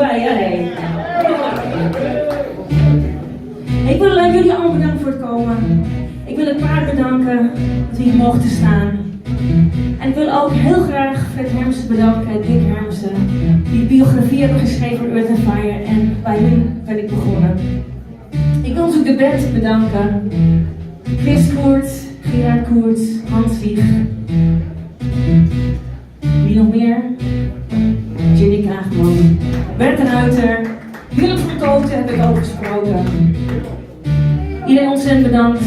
bij je heen. Ik wil alleen jullie allemaal bedanken voor het komen. Ik wil het paard bedanken dat we hier mochten staan. En ik wil ook heel graag Fred Hermsen bedanken, Dick Hermsen, die biografie hebben geschreven voor Earth and Fire en bij hun ben ik begonnen. Ik wil natuurlijk de band bedanken. Chris Koert, Gerard Koert, Hans Wieg. Wie nog meer? Jenny Kaagman, Bert de Ruiter, Willem van Kooten heb ik ook gesproken. Iedereen ontzettend bedankt.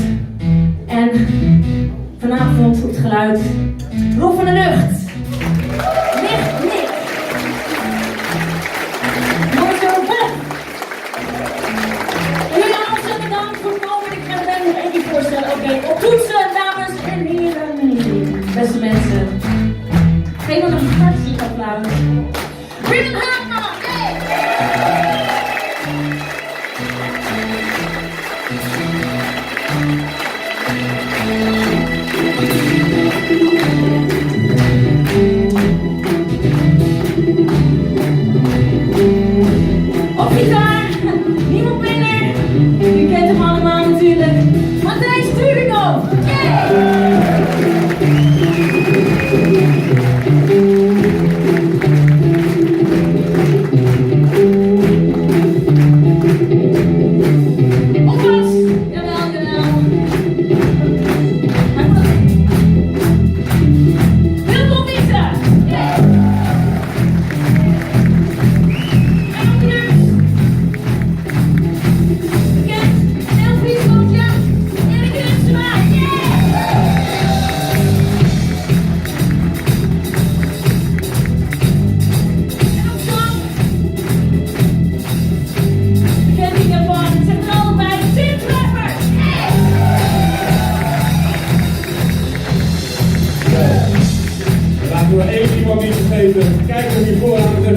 En vanavond op het geluid, Rob van der Lucht. Licht, Nick. Mojo Bob. En jullie allemaal ontzettend bedankt voor het komen. Ik ga de band nog één keer voorstellen. Oké, op toetsen, dames en heren. Beste mensen. Geef me een hartstikke applaus. Rhythm Hammer! Op gitaar, niemand minder. U kent hem allemaal natuurlijk. Matthijs Turingo! Kijk er nu vooraan en